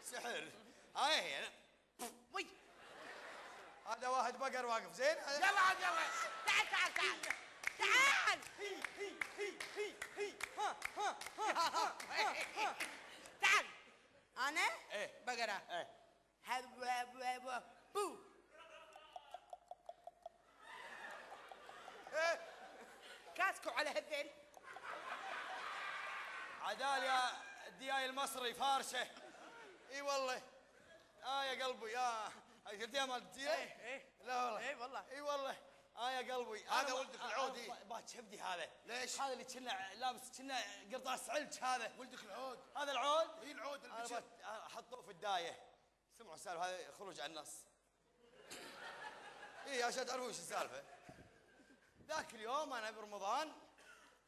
سحر. هاي هي. وي هذا واحد بقر واقف زين. يلا عاد يلا. تعال تعال تعال تعال. هي ها. تعال. انا ايه بقرة. ايه بو. ايه كاسكو على هالذيل. عدال يا الدياي المصري فارشه. اي والله. يا قلبي يا قلت مال الدياي. ايه لا والله. ايه والله. اي والله. يا قلبي هذا ولدك العودي. باكبدي هذا. ليش؟ هذا اللي كنا لابس كنا قرطاس علج هذا. ولدك العود. هذا العود. اي العود انا البشر. حطوه في الدايه. سمعوا السالفه هذا خروج عن النص. اي عشان تعرفون ايش السالفه. ذاك اليوم انا برمضان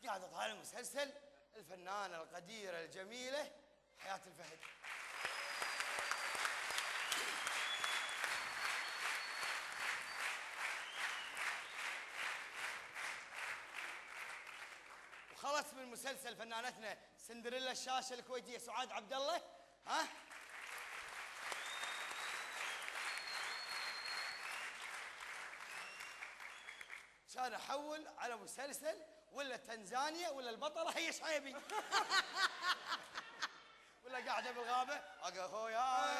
قاعد اطالع مسلسل الفنانه القديره الجميله حياه الفهد. وخلص من مسلسل فنانتنا سندريلا الشاشه الكويتيه سعاد عبد الله. ها كان احول على مسلسل ولا تنزانيا ولا البطله هي شعيبي. ولا قاعده بالغابه اقا خويا.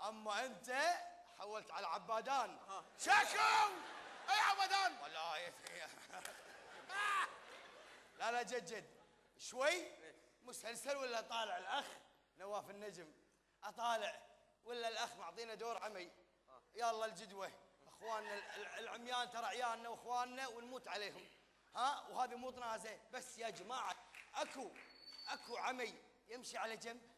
اما انت حولت على عبادان. شاكو. اي عبدان. والله لا جد شوي مسلسل ولا طالع الاخ نواف النجم اطالع ولا الاخ معطينا دور عمي. يلا الجدوه اخواننا العميان ترى عيالنا واخواننا ونموت عليهم. وهذه مو طنازه بس يا جماعه اكو عمي يمشي على جنب.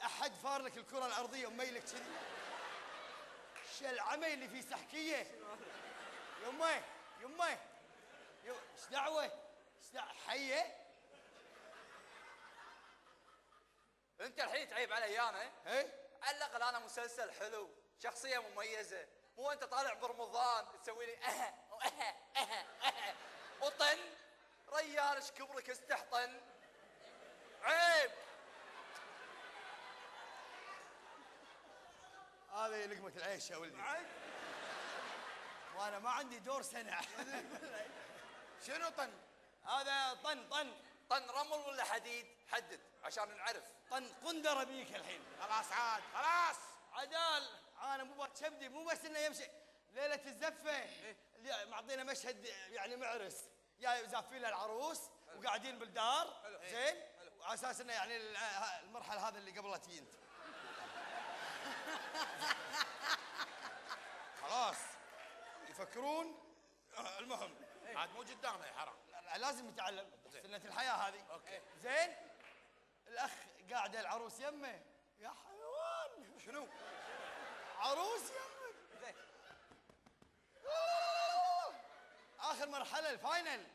احد فارلك الكره الارضيه وميلك كذي. شو العمي اللي فيه سحكيه. يمه ايش دعوه حيه. انت الحين تعيب علي انا؟ ايه على الاقل انا مسلسل حلو، شخصيه مميزه، مو انت طالع برمضان تسوي لي وطن. ريال ايش كبرك استحطن. عيب. هذه لقمه العيش يا ولدي. وانا ما عندي دور سنه. شنو طن؟ هذا طن طن رمل ولا حديد؟ حدد عشان نعرف. طن قندره بيك الحين. خلاص عاد خلاص. عدال انا مو بتشبدي مو بس انه يمشي ليله الزفه اللي معطينا مشهد يعني معرس جاي زافين له العروس وقاعدين بالدار. زين على اساس انه يعني المرحله هذا اللي قبل تجي انت. خلاص يفكرون. المهم عاد مو قدامنا يا حرام. لازم يتعلم سنة الحياة هذه. اوكي زين الاخ قاعدة العروس يمه يا حيوان. شنو؟ عروس يمه. زين اخر مرحلة الفاينل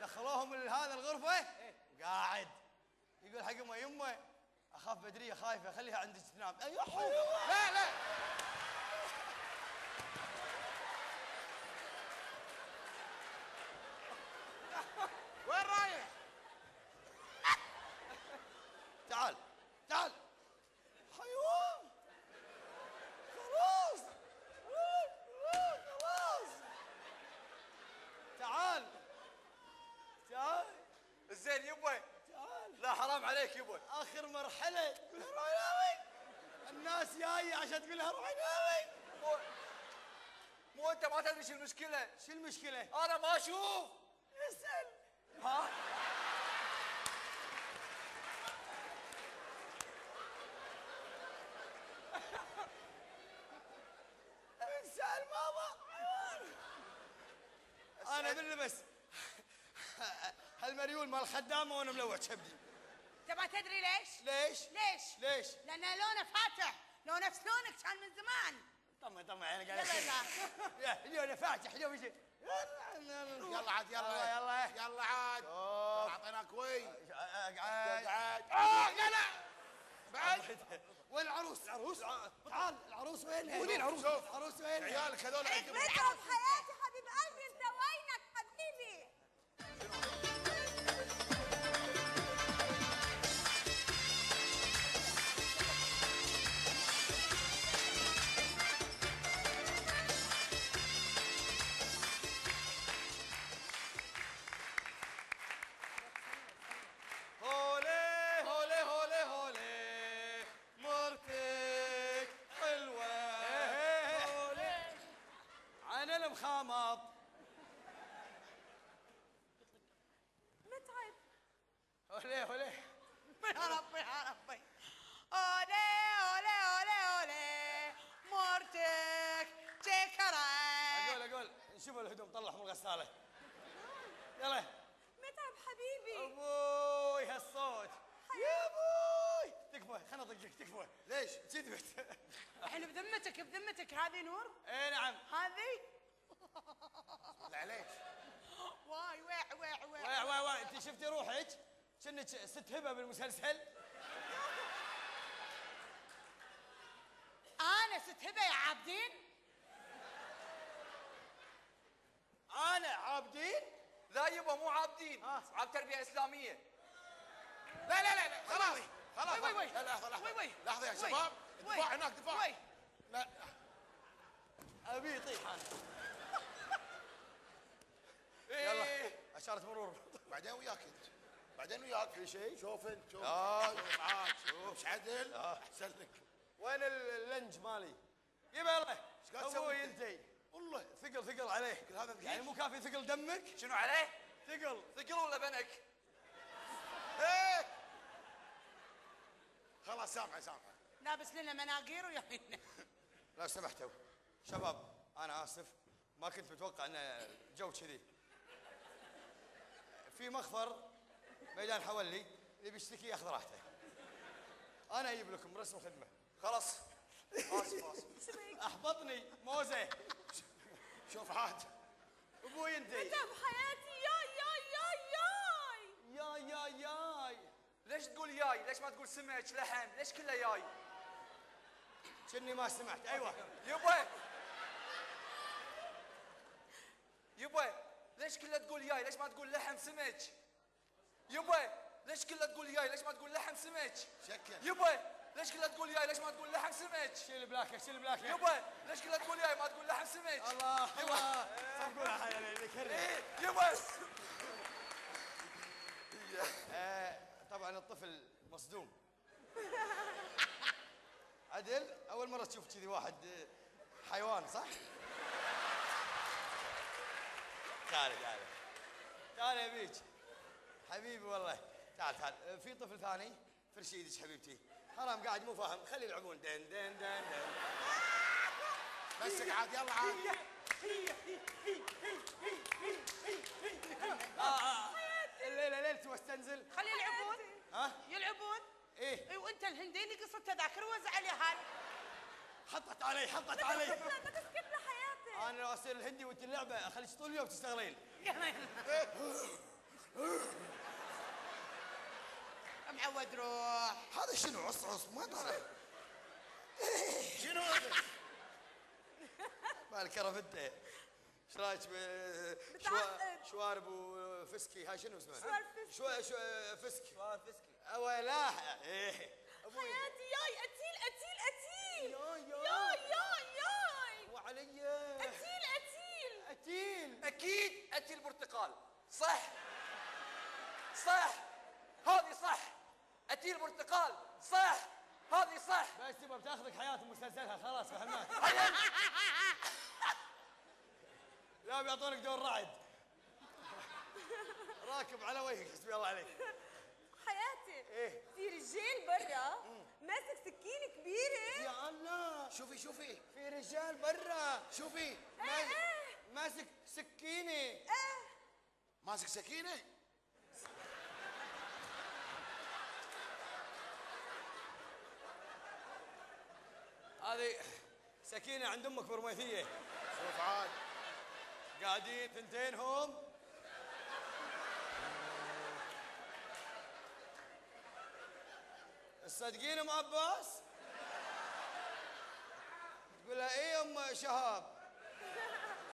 دخلوهم لهذا الغرفة وقاعد يقول حق يمه اخاف بدرية خايفة خليها عندك تنام. يا حيوان. لا وين رايح؟ تعال حيوان. خلاص تعال زين يبا. تعال. لا حرام عليك يبا. اخر مرحله تقول لها روحي نامي. الناس جايه عشان تقول لها روحي نامي. مو انت ما تدري شو المشكله؟ شو المشكله؟ انا ما اشوف. اسال. اسال ماما. انا باللبس هالمريول مال الخدامه وانا ملوع كبدي. تبى تدري ليش؟ ليش؟ لأنه لونه فاتح، لونه في لونك كان من زمان. طمع انا قاعد يا اليوم فاتح اليوم يجي. يلا عاد يلا عاد. اعطيناك وي. اقعد. لا بعد. وين العروس؟ تعال العروس وين؟ ودي العروس. العروس وين؟ عيالك هذول بتعرف حياتي المخامط. متعب. وليه يا ربي يا ربي. اولي اولي اولي اولي مرتك شكرا. اقول نشوف الهدوم، طلع من الغساله. يلا. متعب حبيبي. ابوي هالصوت. يا ابوي تكفى، خلنا اطقك تكفى. ليش؟ جدبت. الحين بذمتك هذه نور؟ اي نعم. هذه؟ لا ليش؟ واي واي انت شفتي روحك؟ كأنك ست هبه بالمسلسل. انا ست هبه يا عابدين؟ انا عابدين؟ لا يبا مو عابدين، عاب تربيه اسلاميه. لا خلاص خلاص. وي. لا لحظة وي. لحظة يا وي. شباب، وي. دفاع هناك دفاع. وي. لا ابي يطيح انا. إيه. يلا اشاره مرور. بعدين وياك انت، بعدين وياك في شيء. شوف انت شوف آه. شوف عاد شوف ايش عدل احسن لك. وين اللنج مالي؟ يبا يلا. ايش قاعد تسوي ابوي انت؟ انت والله ثقل عليه. هذا ثقيل. يعني مو كافي ثقل دمك؟ شنو عليه؟ ثقل ولا بنك؟ ايه خلاص سامحه لابس لنا مناقير ويانا. لو سمحتوا شباب، انا اسف، ما كنت متوقع ان الجو كذي. في مخفر ميدان حولي، اللي بيشتكي ياخذ راحته. انا اجيب لكم رسم خدمه. خلاص. اسف. احبطني موزه. شوف عاد. ابوي انت. متعب حياتي. ياي. ليش تقول ياي؟ ليش ما تقول سمك لحم؟ ليش كله ياي؟ كني ما سمعت. ايوه. يبا ليش كله تقول ياي؟ ليش ما تقول لحم سمك؟ يبا ليش كله تقول ياي؟ ليش ما تقول لحم سمك؟ شكل. يبا ليش كله تقول ياي؟ ليش ما تقول لحم سمك؟ شيل بلاكه. يبا ليش كله تقول ياي ما تقول لحم سمك؟ الله صفقوا حيالي كرر. يبا طبعا الطفل مصدوم. عدل اول مره تشوف كذي واحد حيوان صح؟ تعال يا بيج حبيبي والله. تعال في طفل ثاني فرشي ايدك حبيبتي. حرام قاعد مو فاهم، خلي يلعبون دن. مسك عاد يلا عاد. الليله ليلتي واستنزل. خلي يلعبون. يلعبون. ايه وانت الهندي اللي قصه تذاكر وزع على اهالي. حطت علي. ما تسكت له حياتي. انا لو اصير الهندي وانت اللعبه اخليك طول اليوم تشتغلين. معود روح. هذا شنو عصعص ما طلع. شنو هذا؟ مالك رفدته. ايش رايك شوارب وفسكي؟ هاي شنو اسمها؟ شوارب فسكي. فسكي. شوارب فسكي. اويلاه. ايه حياتي ياي اتيل. ياي وعلي اتيل. اكيد اتي البرتقال. صح هذه صح. اتي البرتقال صح. هذه صح. بس تبغى بتاخذك حياه مسلسلها خلاص فهمناك. لا بيعطونك دور رعد. راكب على وجهك حسبي الله عليك. حياتي. ايه في رجال برا ماسك سكينه كبيره. يا الله. شوفي في رجال برا. شوفي ماسك سكينه. ماسك سكينه. هذه سكينه عند امك برميثيه. شوف عاد قاعدين ثنتينهم. تصدقين ام عباس؟ تقول لها ايه ام شهاب؟